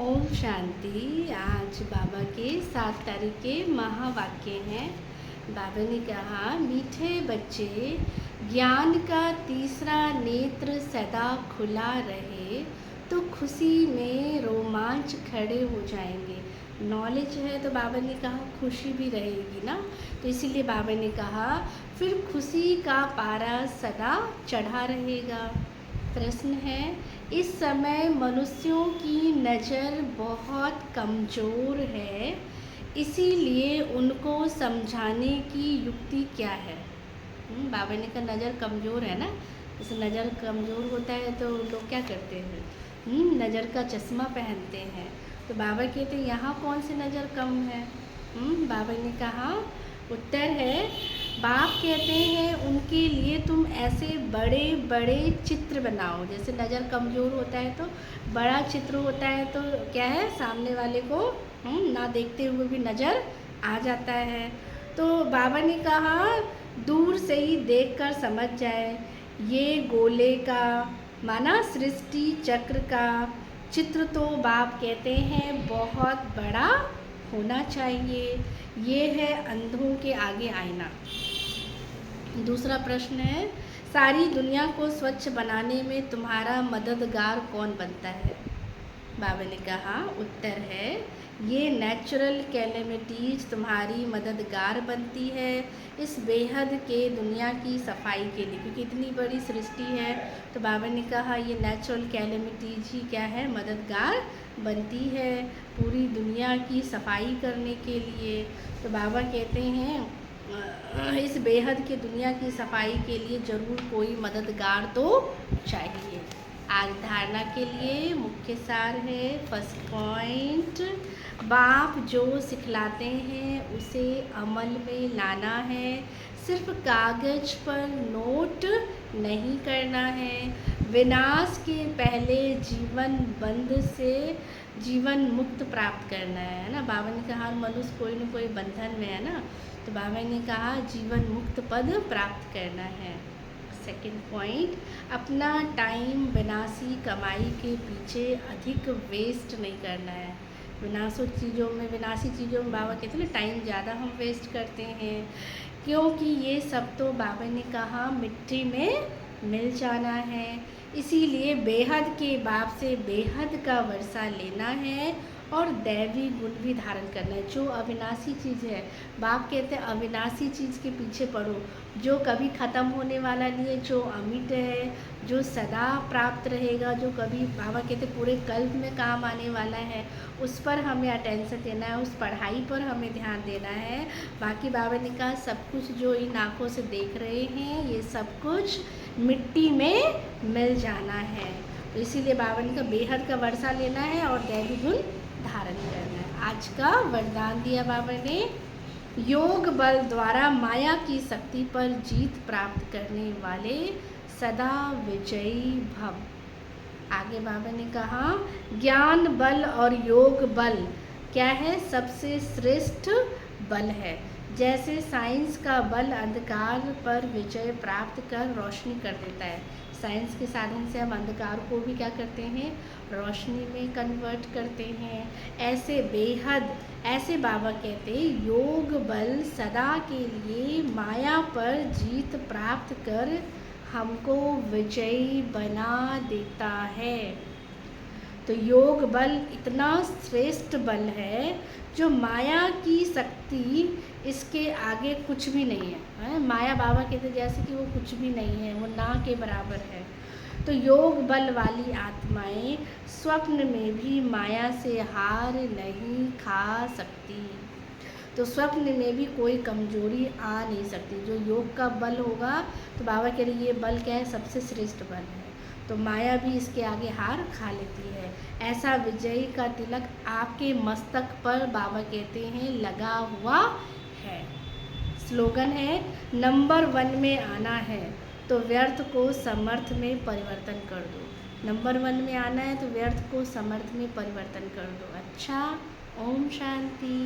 ओम शांति। आज बाबा के 7 तारीख के महावाक्य हैं। बाबा ने कहा, मीठे बच्चे, ज्ञान का तीसरा नेत्र सदा खुला रहे तो खुशी में रोमांच खड़े हो जाएंगे। नॉलेज है तो बाबा ने कहा खुशी भी रहेगी ना, तो इसीलिए बाबा ने कहा फिर खुशी का पारा सदा चढ़ा रहेगा। प्रश्न है, इस समय मनुष्यों की नज़र बहुत कमज़ोर है, इसीलिए उनको समझाने की युक्ति क्या है? बाबा ने कहा नज़र कमज़ोर है ना, जैसे नज़र कमज़ोर होता है तो लोग क्या करते हैं, नज़र का चश्मा पहनते हैं। तो बाबा कहते हैं यहाँ कौन सी नज़र कम है? बाबा ने कहा उत्तर है, बाप कहते हैं उनके लिए तुम ऐसे बड़े बड़े चित्र बनाओ। जैसे नज़र कमज़ोर होता है तो बड़ा चित्र होता है तो क्या है, सामने वाले को ना देखते हुए भी नज़र आ जाता है। तो बाबा ने कहा दूर से ही देखकर समझ जाए, ये गोले का माना सृष्टि चक्र का चित्र तो बाप कहते हैं बहुत बड़ा होना चाहिए। ये है अंधों के आगे आईना। दूसरा प्रश्न है, सारी दुनिया को स्वच्छ बनाने में तुम्हारा मददगार कौन बनता है? बाबा ने कहा उत्तर है, ये नेचुरल कैलेमिटीज तुम्हारी मददगार बनती है इस बेहद के दुनिया की सफाई के लिए, क्योंकि इतनी बड़ी सृष्टि है। तो बाबा ने कहा ये नेचुरल कैलेमिटीज ही क्या है, मददगार बनती है पूरी दुनिया की सफाई करने के लिए। तो बाबा कहते हैं इस बेहद के दुनिया की सफाई के लिए ज़रूर कोई मददगार तो चाहिए। आज धारणा के लिए मुख्य सार है, फर्स्ट पॉइंट, बाप जो सिखलाते हैं उसे अमल में लाना है, सिर्फ कागज पर नोट नहीं करना है। विनाश के पहले जीवन बंध से जीवन मुक्त प्राप्त करना है ना। बाबा ने कहा मनुष्य कोई न कोई बंधन में है ना, तो बाबा ने कहा जीवन मुक्त पद प्राप्त करना है। सेकंड पॉइंट, अपना टाइम विनाशी कमाई के पीछे अधिक वेस्ट नहीं करना है। विनाशी चीज़ों में बाबा कहते हैं ना टाइम ज़्यादा हम वेस्ट करते हैं, क्योंकि ये सब तो बाबा ने कहा मिट्टी में मिल जाना है। इसीलिए बेहद के बाप से बेहद का वर्षा लेना है और दैवी गुण भी धारण करना है। जो अविनाशी चीज़ है, बाप कहते हैं अविनाशी चीज़ के पीछे पड़ो, जो कभी ख़त्म होने वाला नहीं है, जो अमिट है, जो सदा प्राप्त रहेगा, जो कभी बाबा कहते पूरे कल्प में काम आने वाला है, उस पर हमें अटेंशन देना है, उस पढ़ाई पर हमें ध्यान देना है। बाकी बाबा ने कहा सब कुछ जो इन आँखों से देख रहे हैं ये सब कुछ मिट्टी में मिल जाना है। तो इसीलिए बाबा ने कहा बेहद का वर्षा लेना है और दैवी गुण धारण करना है। आज का वरदान दिया बाबा ने, योग बल द्वारा माया की शक्ति पर जीत प्राप्त करने वाले सदा विजयी भव। आगे बाबा ने कहा ज्ञान बल और योग बल क्या है, सबसे श्रेष्ठ बल है। जैसे साइंस का बल अंधकार पर विजय प्राप्त कर रोशनी कर देता है, साइंस के साधन से हम अंधकार को भी क्या करते हैं, रोशनी में कन्वर्ट करते हैं। ऐसे बाबा कहते हैं योग बल सदा के लिए माया पर जीत प्राप्त कर हमको विजयी बना देता है। तो योग बल इतना श्रेष्ठ बल है जो माया की शक्ति इसके आगे कुछ भी नहीं है। माया बाबा कहते जैसे कि वो कुछ भी नहीं है, वो ना के बराबर है। तो योग बल वाली आत्माएं स्वप्न में भी माया से हार नहीं खा सकती। तो स्वप्न में भी कोई कमजोरी आ नहीं सकती। जो योग का बल होगा तो बाबा कह रही ये बल क्या है, सबसे श्रेष्ठ बल है। तो माया भी इसके आगे हार खा लेती है। ऐसा विजयी का तिलक आपके मस्तक पर बाबा कहते हैं लगा हुआ है। स्लोगन है, नंबर 1 में आना है तो व्यर्थ को समर्थ में परिवर्तन कर दो। नंबर 1 में आना है तो व्यर्थ को समर्थ में परिवर्तन कर दो। अच्छा, ओम शांति।